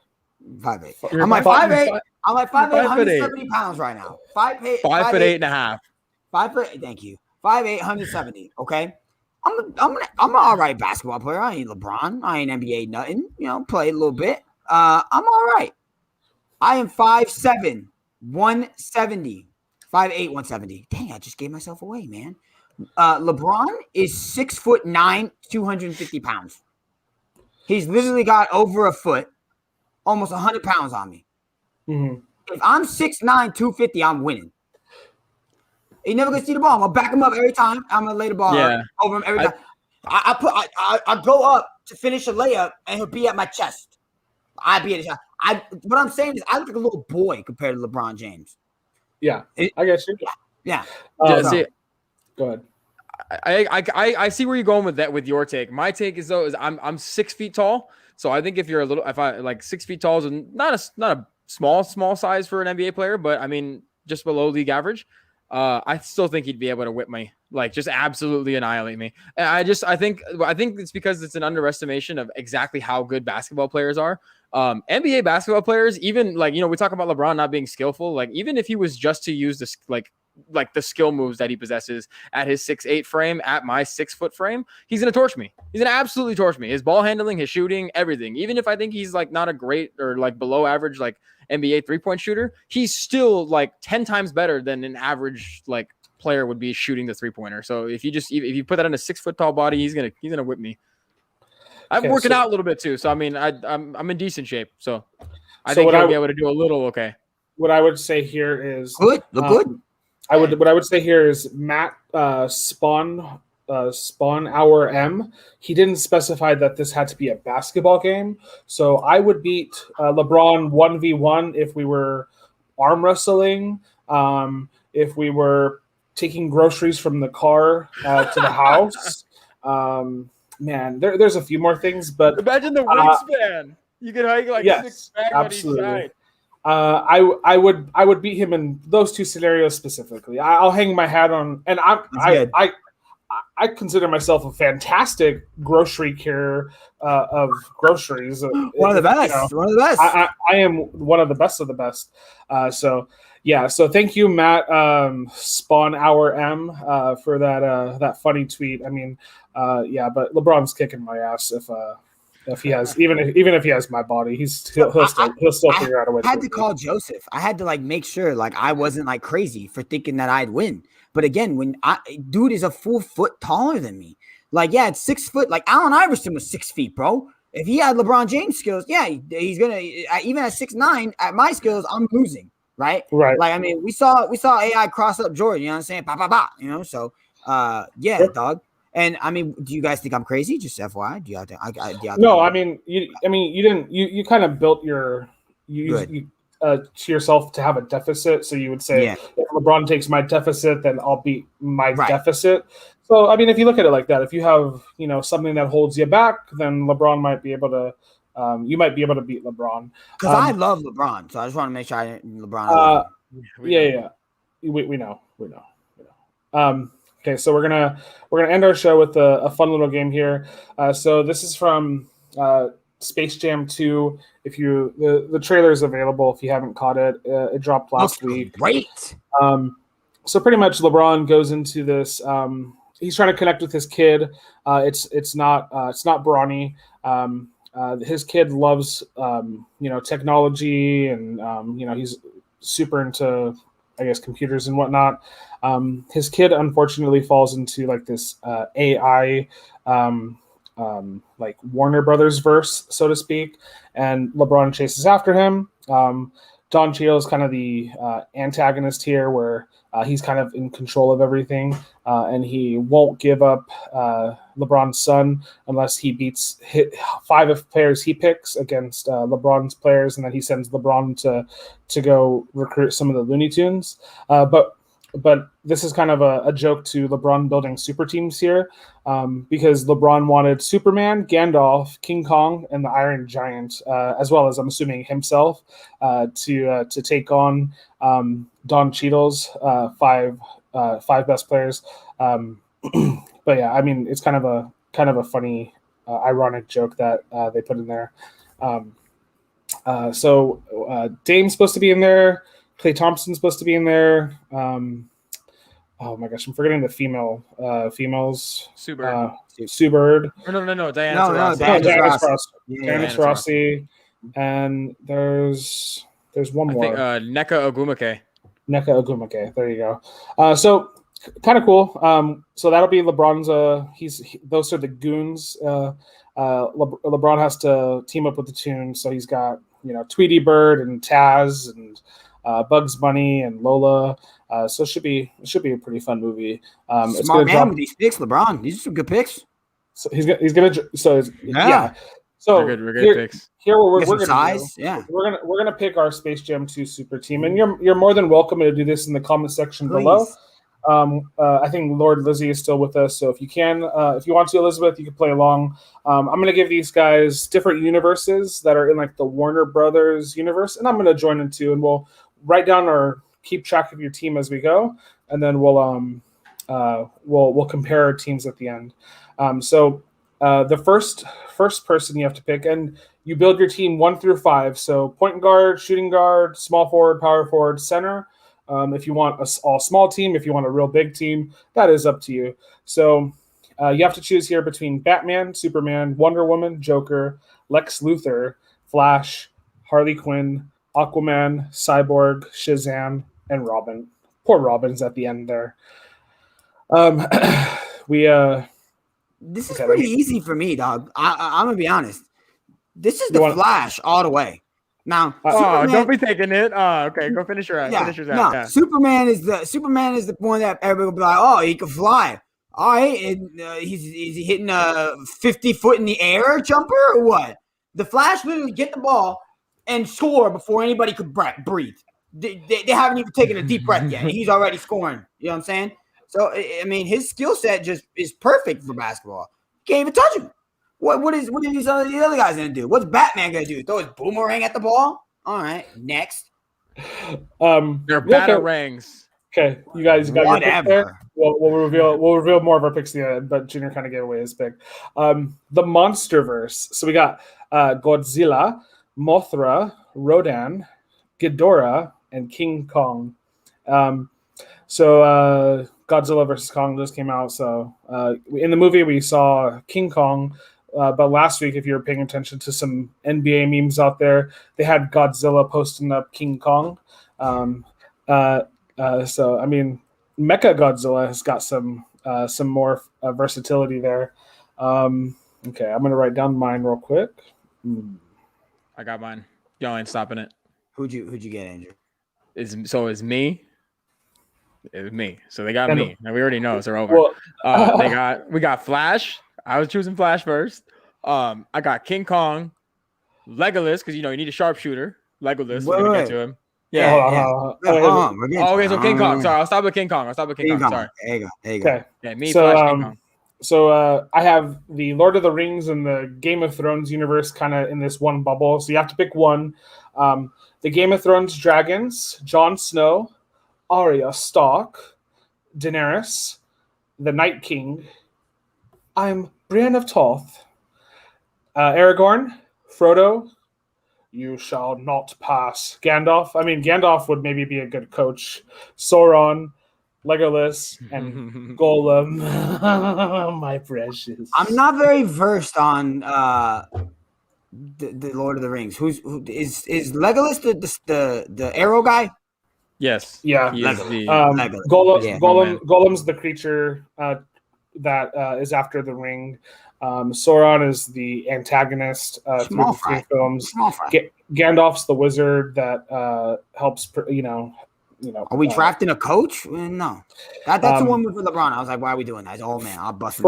5'8". I'm like 5'8". I'm like 5'8", 170 pounds right now. 5'8". 5'8.5". 5'8". Thank you. 5'8", 170. Okay. I'm an all right basketball player. I ain't LeBron. I ain't NBA nothing. Play a little bit. I'm all right. I am 5'7", 170. 5'8", 170. Dang, I just gave myself away, man. LeBron is 6'9", 250 pounds. He's literally got over a foot, almost 100 pounds on me. Mm-hmm. If I'm 6'9", 250, I'm winning. He never gonna see the ball. I'm gonna back him up every time. I'm gonna lay the ball over him every time. I go up to finish a layup, and he'll be at my chest. I'd be at his chest. What I'm saying is, I look like a little boy compared to LeBron James. Yeah, I guess you. Yeah. See, go ahead. I see where you're going with that. With your take, my take is I'm 6 feet tall, so I think if I like 6 feet tall is not a small size for an NBA player, but I mean just below league average. I still think he'd be able to whip me, like just absolutely annihilate me. And I think it's because it's an underestimation of exactly how good basketball players are. NBA basketball players, even we talk about LeBron not being skillful. Like even if he was just to use this, like the skill moves that he possesses at his 6'8" frame, at my 6 foot frame, he's going to torch me. He's going to absolutely torch me. His ball handling, his shooting, everything. Even if I think he's like not a great or like below average, like NBA 3-point shooter, he's still like 10 times better than an average like player would be shooting the 3-pointer. So if you put that on a 6 foot tall body, he's gonna whip me. I'm working out a little bit too, so I mean I'm in decent shape. So I think he'll be able to do a little okay. What I would say here is good. Look good. What I would say here is Matt Spawn Spawn Hour M. He didn't specify that this had to be a basketball game. So I would beat LeBron 1v1 if we were arm wrestling, if we were taking groceries from the car to the house. Man, there's a few more things, but imagine the wingspan. You could hike like yes, 6 bags absolutely. on each side. I would beat him in those two scenarios specifically. I'll hang my hat on, and I consider myself a fantastic grocery carrier of groceries. One of the best. One of the best. I am one of the best of the best. So thank you, Matt Spawn Hour M for that funny tweet. I mean, but LeBron's kicking my ass if he has even if he has my body, he'll still figure out a way. I had to call Joseph. I had to like make sure like I wasn't like crazy for thinking that I'd win. But again, dude is a full foot taller than me. Like, yeah, it's 6 foot. Like Allen Iverson was 6 feet, bro. If he had LeBron James skills, yeah, he's gonna even at 6'9", at my skills, I'm losing, right? Right. Like, I mean, we saw AI cross up Jordan. You know what I'm saying? Bah, bah, bah, you know. So, yeah, dog. And I mean, do you guys think I'm crazy? Just FYI, do you think? No, I mean, you didn't. You kind of built your to yourself to have a deficit. So you would say, if LeBron takes my deficit, then I'll beat my deficit. So, I mean, if you look at it like that, if you have, something that holds you back, then LeBron might be able to, you might be able to beat LeBron. Because I love LeBron. So I just want to make sure LeBron. We know. Okay. So we're going to end our show with a fun little game here. So this is from, Space Jam 2. If the trailer is available, if you haven't caught it, it dropped last week. Great. So pretty much LeBron goes into this. He's trying to connect with his kid. It's not Bronny. His kid loves technology, and he's super into, I guess, computers and whatnot. His kid unfortunately falls into like this AI. Like Warner Brothers verse, so to speak, and LeBron chases after him. Don Cheadle is kind of the antagonist here, where he's kind of in control of everything, and he won't give up LeBron's son unless he beats 5 of players he picks against LeBron's players, and then he sends LeBron to go recruit some of the Looney Tunes. But this is kind of a joke to LeBron building super teams here, because LeBron wanted Superman, Gandalf, King Kong, and the Iron Giant, as well as, I'm assuming, himself, to take on Don Cheadle's 5 best players. But yeah, I mean, it's kind of a funny, ironic joke that they put in there. So Dame's supposed to be in there. Klay Thompson's supposed to be in there. Oh my gosh, I'm forgetting the females. Sue Bird. Sue Bird. No, Diana Taurasi. Diana Taurasi. And there's one more. I think Nneka Ogwumike. There you go. So kind of cool. So that'll be LeBron's. Those are the goons. LeBron has to team up with the Tunes. So he's got Tweety Bird and Taz and Bugs Bunny and Lola. So it should be a pretty fun movie. Smart man with these picks, LeBron. These are some good picks. So he's gonna. So yeah. So we're good picks. Here we're gonna size. Do, we're gonna pick our Space Jam 2 super team, and you're more than welcome to do this in the comment section below. I think Lord Lizzie is still with us, so if you want to, Elizabeth, you can play along. I'm gonna give these guys different universes that are in like the Warner Brothers universe, and I'm gonna join in too, and we'll write down or keep track of your team as we go, and then we'll compare our teams at the end. So the first person you have to pick, and you build your team 1 through 5. So point guard, shooting guard, small forward, power forward, center. If you want a all small team, if you want a real big team, that is up to you. So you have to choose here between Batman, Superman, Wonder Woman, Joker, Lex Luthor, Flash, Harley Quinn, Aquaman, Cyborg, Shazam, and Robin. Poor Robin's at the end there. This is pretty easy for me, dog. I'm gonna be honest. This is the Flash all the way. Now, don't be taking it. Okay, go finish your ad. Yeah, Superman is the one that everybody will be like, oh, he can fly. All right, and he's hitting a 50-foot in the air jumper or what? The Flash literally get the ball and score before anybody could breathe. They haven't even taken a deep breath yet. He's already scoring. You know what I'm saying? So I mean, his skill set just is perfect for basketball. Can't even touch him. What are these other guys gonna do? What's Batman gonna do? Throw his boomerang at the ball? All right, next. They're batarangs. Okay, you guys got your pick there. Whatever. We'll reveal more of our picks at the end, but Junior kind of gave away his pick. The MonsterVerse. So we got Godzilla, Mothra, Rodan, Ghidorah, and King Kong. So Godzilla versus Kong just came out. So in the movie we saw King Kong, but last week, if you were paying attention to some NBA memes out there, they had Godzilla posting up King Kong. So I mean, Mecha Godzilla has got some more versatility there. Okay, I'm gonna write down mine real quick. I got mine. Y'all ain't stopping it. Who'd you get, Andrew? It's me. It was me. So they got me. Now we already know, so they're over. Well, we got Flash. I was choosing Flash first. I got King Kong, Legolas, because you need a sharpshooter. Legolas, we're gonna get to him. Yeah. Okay, so King Kong. Sorry, I'll stop with King Kong. Sorry. There you go. Okay. Yeah, me, So, Flash, King Kong. So I have the Lord of the Rings and the Game of Thrones universe kind of in this one bubble. So you have to pick one. The Game of Thrones dragons: Jon Snow, Arya Stark, Daenerys, the Night King. I'm Brienne of Tarth. Aragorn, Frodo. You shall not pass. Gandalf. I mean, Gandalf would maybe be a good coach. Sauron, Legolas, and Gollum. My precious. I'm not very versed on the Lord of the Rings. Who is Legolas the arrow guy? Yes. Yeah. He is the Legolas. Gollum's the creature that is after the ring. Sauron is the antagonist through the three films. Gandalf's the wizard that helps. Are we drafting a coach? No, that's the one with LeBron. I was like, why are we doing that? Oh man, I'll bust him.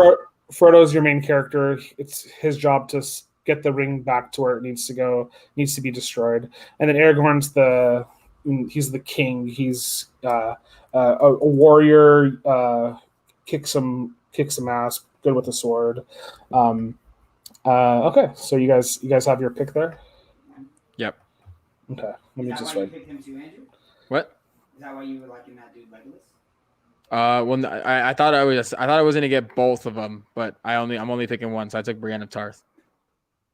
Frodo's your main character. It's his job to get the ring back to where it needs to go. Needs to be destroyed. And then Aragorn's he's the king. He's a warrior. Kick some ass. Good with the sword. Okay, so you guys have your pick there. Yep. Okay, let me just write. What? Is that why you were liking that dude Legolas? Well, I thought I was gonna get both of them, but I'm only picking one, so I took Brienne of Tarth.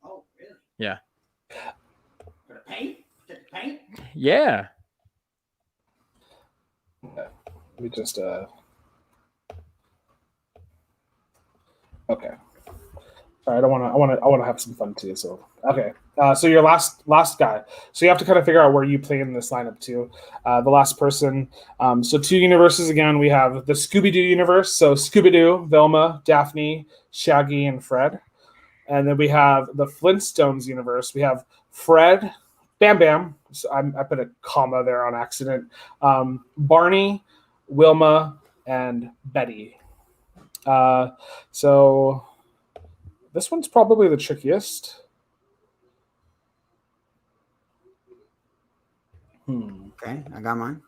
Oh, really? Yeah. For the paint? Yeah. Okay. Let me just Okay. All right. I want to have some fun too. So okay. So your last guy. So you have to kind of figure out where you play in this lineup too. The last person. So two universes again. We have the Scooby-Doo universe. So Scooby-Doo, Velma, Daphne, Shaggy, and Fred. And then we have the Flintstones universe. We have Fred, Bam Bam. So I put a comma there on accident. Barney, Wilma, and Betty. So this one's probably the trickiest. Okay, I got mine.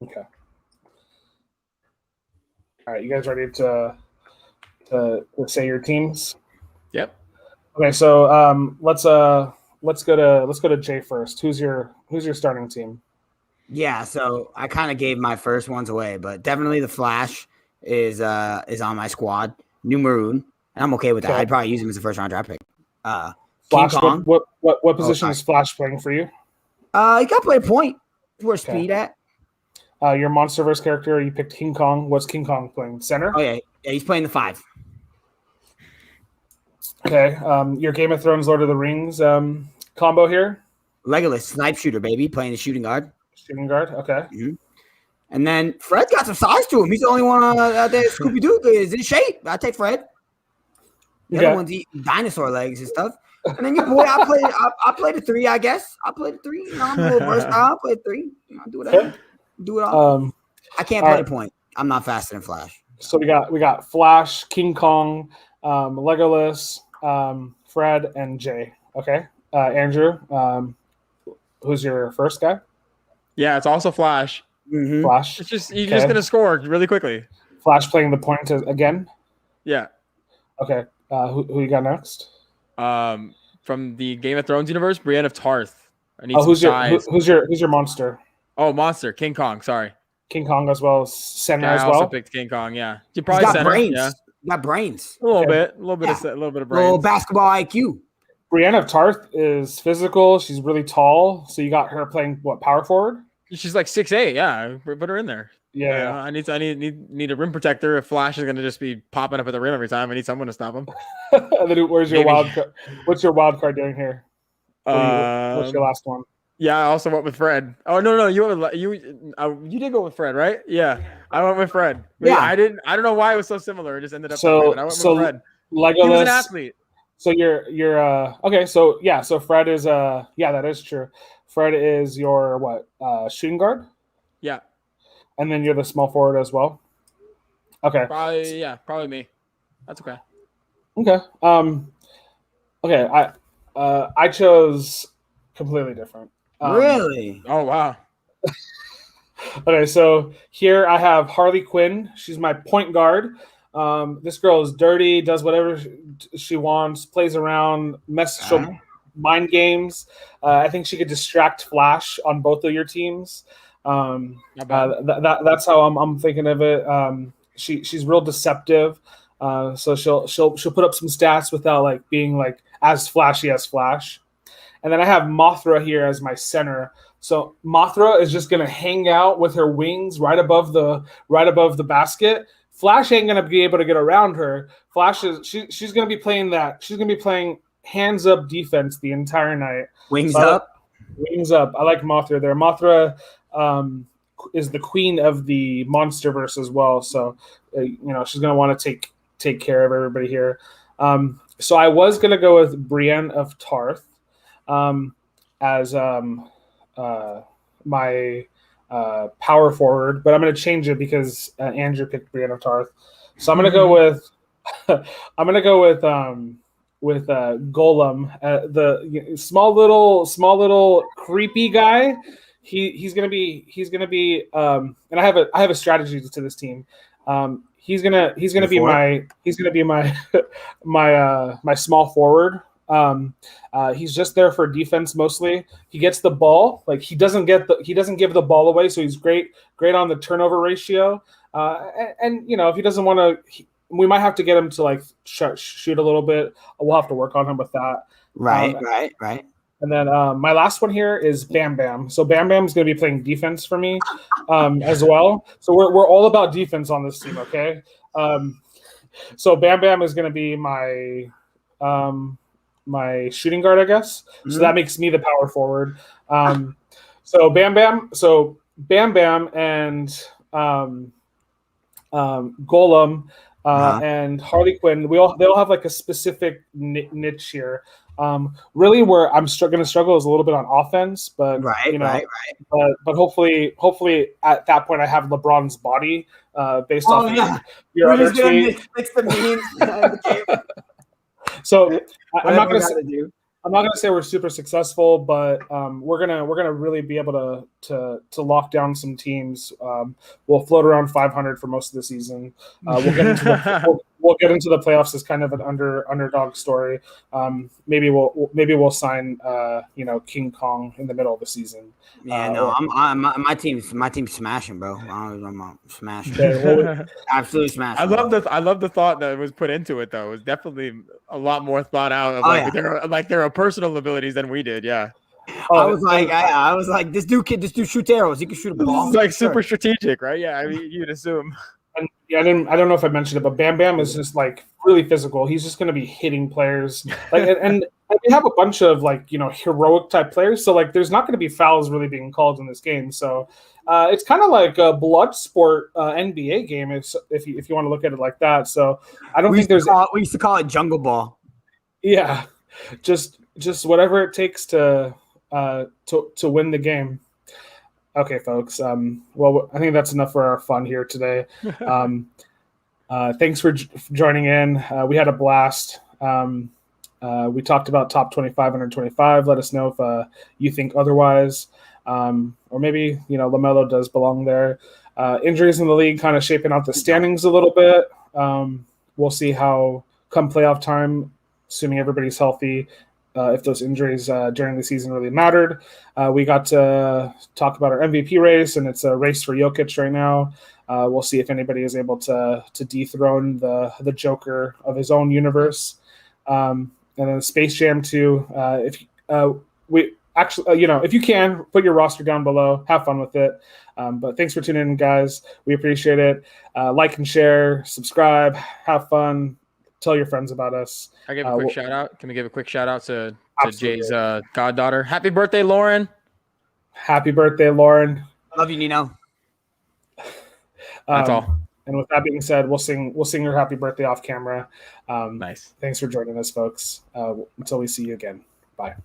Okay. All right, you guys ready to say your teams? Yep. Okay, so let's go to Jay first. Who's your starting team? Yeah, so I kind of gave my first ones away, but definitely the Flash is on my squad. New Maroon, and I'm okay with that. Okay. I'd probably use him as a first round draft pick. Flash, King Kong. what position is Flash playing for you? He got to play a point. Where's speed at? Your MonsterVerse character, you picked King Kong. What's King Kong playing? Center? Oh yeah, he's playing the 5. Okay. Your Game of Thrones, Lord of the Rings combo here. Legolas, snipe shooter, baby, playing the shooting guard. Shooting guard. Okay. Mm-hmm. And then Fred got some size to him. He's the only one out there. Scooby Doo is in shape. I take Fred. The other one's eating dinosaur legs and stuff. And then your boy, I play the 3, I guess. I play the 3. You know, I'm a little versatile. I'll play the 3. You know, do whatever. Do it all. I can't play the point. I'm not faster than Flash. So we got Flash, King Kong, Legolas, Fred, and Jay. Okay. Andrew, who's your first guy? Yeah, it's also Flash. Mm-hmm. Flash. It's just you're just gonna score really quickly. Flash playing the point again. Yeah. Okay. Who you got next? From the Game of Thrones universe, Brienne of Tarth. I need who's some your monster? Oh, monster, King Kong. Sorry, King Kong as well as center as I well. also picked King Kong. Yeah, you probably got center. brains. Yeah, Got brains. a little bit of brains. A little basketball IQ. Brienne of Tarth is physical. She's really tall. So you got her playing what, power forward? She's like 6'8". Yeah, put her in there. Yeah. I need a rim protector. If Flash is gonna just be popping up at the rim every time, I need someone to stop him. And then where's your wild card? What's your wild card doing here? What's your last one? Yeah, I also went with Fred. Oh no, you did go with Fred, right? Yeah, I went with Fred. Yeah, I didn't. I don't know why it was so similar. It just ended up. So I went with Fred. Legolas, he was an athlete. So you're okay. So yeah, so Fred is yeah, that is true. Fred is your what? Shooting guard. Yeah. And then you're the small forward as well. Okay. Probably me. That's okay. Okay. Okay. I chose completely different. Really? Oh wow. Okay, so here I have Harley Quinn. She's my point guard. This girl is dirty, does whatever she wants, plays around, she'll mind games. I think she could distract Flash on both of your teams. That's how I'm thinking of it. She's real deceptive. So she'll put up some stats without like being like as flashy as Flash. And then I have Mothra here as my center. So Mothra is just gonna hang out with her wings right above the basket. Flash ain't gonna be able to get around her. Flash is she's gonna be playing that. She's gonna be playing hands up defense the entire night. Wings up. I like Mothra there. Mothra is the queen of the Monsterverse as well. So she's gonna want to take care of everybody here. So I was gonna go with Brienne of Tarth as my power forward, but I'm going to change it because Andrew picked Brienne of Tarth. So I'm going to go with Golem, the small little creepy guy. He's going to be and I have a strategy to this team. He's gonna be my small forward. He's just there for defense mostly. He gets the ball, like he doesn't give the ball away, so he's great on the turnover ratio. And if he doesn't want to, we might have to get him to like shoot a little bit. We'll have to work on him with that. Right. And then my last one here is Bam Bam. So Bam Bam is going to be playing defense for me as well. So we're all about defense on this team, okay? So Bam Bam is going to be my shooting guard, I guess. Mm-hmm. So that makes me the power forward. So Bam Bam and Golem and Harley Quinn, they all have like a specific niche here. Really, where I'm going to struggle is a little bit on offense, but but hopefully at that point I have LeBron's body based off your other tweet. Fix the memes. So I'm not going to say we're super successful, but we're gonna really be able to lock down some teams. We'll float around 500 for most of the season. We'll get into the playoffs as kind of an underdog story. Maybe we'll sign King Kong in the middle of the season. Yeah, my team's smashing, bro. I'm smashing. Absolutely smashing. I love the thought that was put into it though. It was definitely a lot more thought out of there are personal abilities than we did. Yeah. I was like, this dude shoots arrows. He can shoot a ball. It's like super strategic, right? Yeah, I mean, you'd assume. And I don't know if I mentioned it, but Bam Bam is just like really physical. He's just going to be hitting players, like, and we have a bunch of like heroic type players. So like, there's not going to be fouls really being called in this game. So it's kind of like a blood sport NBA game, if you want to look at it like that. So I don't think there's. We used to call it jungle ball. Yeah. just whatever it takes to win the game. Okay, folks. Well, I think that's enough for our fun here today. Thanks for joining in. We had a blast. We talked about top 25 under 25. Let us know if you think otherwise, or maybe LaMelo does belong there. Injuries in the league kind of shaping out the standings a little bit. We'll see how come playoff time, assuming everybody's healthy, if those injuries during the season really mattered. We got to talk about our MVP race, and it's a race for Jokic right now. We'll see if anybody is able to dethrone the Joker of his own universe. And then Space Jam 2. If you can, put your roster down below. Have fun with it. But thanks for tuning in, guys. We appreciate it. Like and share, subscribe, have fun, tell your friends about us. I give a quick shout out. Can we give a quick shout out to Absolutely. Jay's goddaughter? Happy birthday, Lauren. Happy birthday, Lauren. Love you, Nino. That's all. And with that being said, we'll sing her happy birthday off camera. Nice. Thanks for joining us, folks. Until we see you again. Bye.